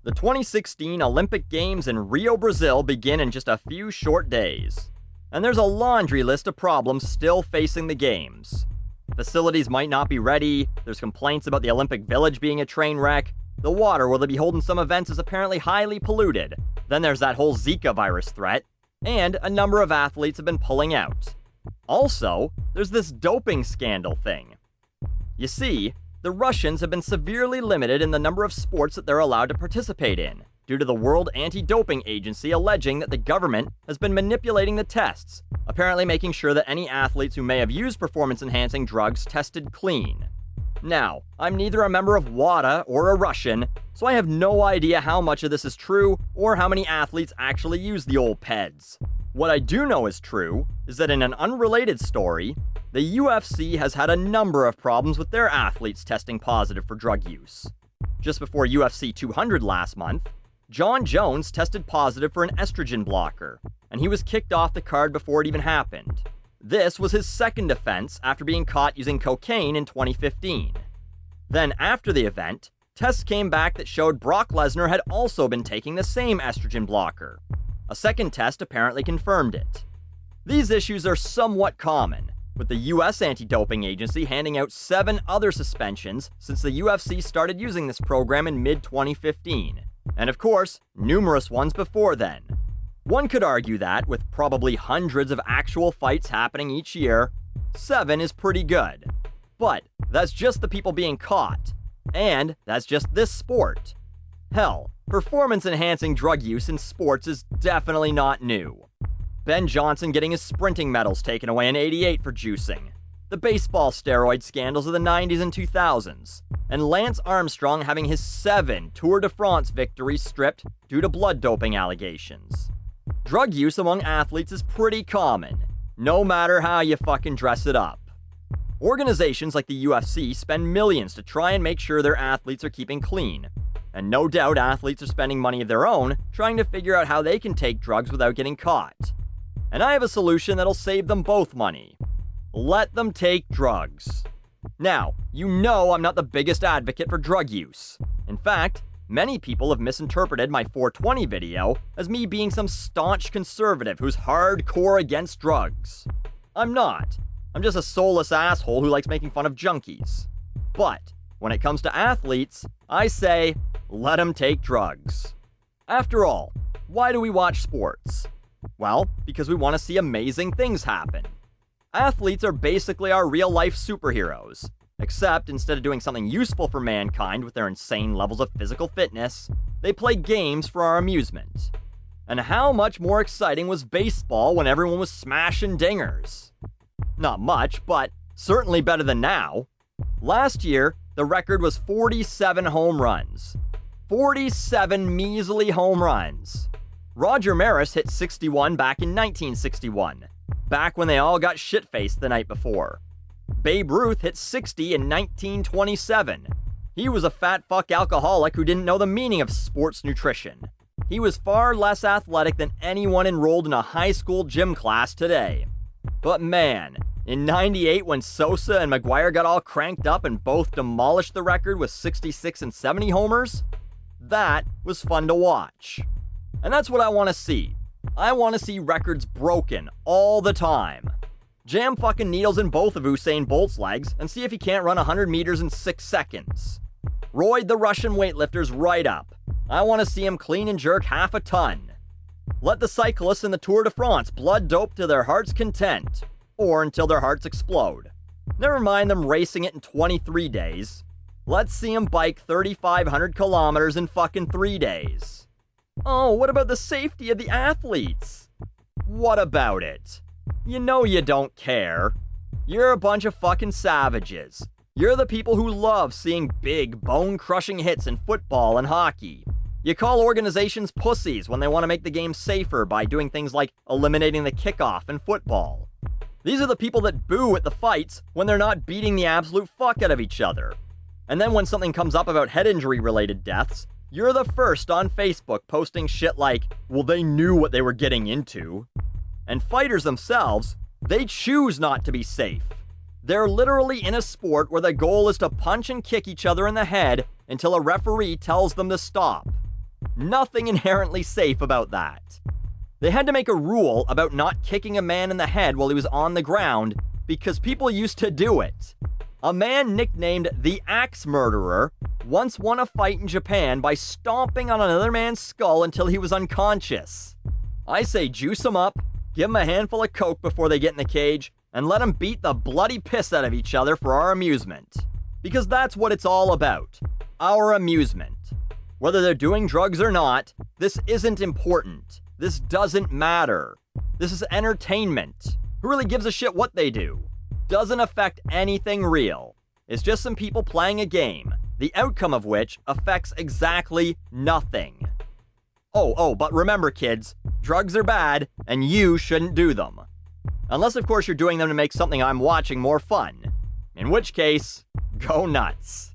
The 2016 Olympic Games in Rio, Brazil begin in just a few short days. And there's a laundry list of problems still facing the Games. Facilities might not be ready, there's complaints about the Olympic Village being a train wreck, the water where they'll be holding some events is apparently highly polluted, then there's that whole Zika virus threat, and a number of athletes have been pulling out. Also, there's this doping scandal thing. You see, the Russians have been severely limited in the number of sports that they're allowed to participate in, due to the World Anti-Doping Agency alleging that the government has been manipulating the tests, apparently making sure that any athletes who may have used performance-enhancing drugs tested clean. Now, I'm neither a member of WADA or a Russian, so I have no idea how much of this is true or how many athletes actually use the old PEDs. What I do know is true is that in an unrelated story, the UFC has had a number of problems with their athletes testing positive for drug use. Just before UFC 200 last month, John Jones tested positive for an estrogen blocker, and he was kicked off the card before it even happened. This was his second offense after being caught using cocaine in 2015. Then after the event, tests came back that showed Brock Lesnar had also been taking the same estrogen blocker. A second test apparently confirmed it. These issues are somewhat common, with the US Anti-Doping Agency handing out 7 other suspensions since the UFC started using this program in mid-2015. And of course, numerous ones before then. One could argue that, with probably hundreds of actual fights happening each year, 7 is pretty good. But that's just the people being caught. And that's just this sport. Hell, performance-enhancing drug use in sports is definitely not new. Ben Johnson getting his sprinting medals taken away in '88 for juicing. The baseball steroid scandals of the 90s and 2000s. And Lance Armstrong having his 7 Tour de France victories stripped due to blood doping allegations. Drug use among athletes is pretty common, no matter how you fucking dress it up. Organizations like the UFC spend millions to try and make sure their athletes are keeping clean. And no doubt athletes are spending money of their own trying to figure out how they can take drugs without getting caught. And I have a solution that'll save them both money. Let them take drugs. Now, you know I'm not the biggest advocate for drug use. In fact, many people have misinterpreted my 420 video as me being some staunch conservative who's hardcore against drugs. I'm not. I'm just a soulless asshole who likes making fun of junkies. But when it comes to athletes, I say, let them take drugs. After all, why do we watch sports? Well, because we want to see amazing things happen. Athletes are basically our real-life superheroes, except instead of doing something useful for mankind with their insane levels of physical fitness, they play games for our amusement. And how much more exciting was baseball when everyone was smashing dingers? Not much, but certainly better than now. Last year, the record was 47 home runs. 47 measly home runs. Roger Maris hit 61 back in 1961, back when they all got shit-faced the night before. Babe Ruth hit 60 in 1927. He was a fat fuck alcoholic who didn't know the meaning of sports nutrition. He was far less athletic than anyone enrolled in a high school gym class today. But man, in '98 when Sosa and McGuire got all cranked up and both demolished the record with 66 and 70 homers, that was fun to watch. And that's what I want to see. I want to see records broken all the time. Jam fucking needles in both of Usain Bolt's legs and see if he can't run 100 meters in 6 seconds. Roid the Russian weightlifters right up. I want to see him clean and jerk half a ton. Let the cyclists in the Tour de France blood dope to their heart's content, or until their hearts explode. Never mind them racing it in 23 days. Let's see them bike 3,500 kilometers in fucking 3 days. Oh, what about the safety of the athletes? What about it? You know you don't care. You're a bunch of fucking savages. You're the people who love seeing big, bone-crushing hits in football and hockey. You call organizations pussies when they want to make the game safer by doing things like eliminating the kickoff in football. These are the people that boo at the fights when they're not beating the absolute fuck out of each other. And then when something comes up about head injury-related deaths, you're the first on Facebook posting shit like, well, they knew what they were getting into. And fighters themselves, they choose not to be safe. They're literally in a sport where the goal is to punch and kick each other in the head until a referee tells them to stop. Nothing inherently safe about that. They had to make a rule about not kicking a man in the head while he was on the ground because people used to do it. A man nicknamed the Axe Murderer once won a fight in Japan by stomping on another man's skull until he was unconscious. I say juice him up, give him a handful of coke before they get in the cage, and let them beat the bloody piss out of each other for our amusement. Because that's what it's all about. Our amusement. Whether they're doing drugs or not, this isn't important. This doesn't matter. This is entertainment. Who really gives a shit what they do? Doesn't affect anything real. It's just some people playing a game, the outcome of which affects exactly nothing. Oh, but remember kids, drugs are bad, and you shouldn't do them. Unless, of course, you're doing them to make something I'm watching more fun. In which case, go nuts.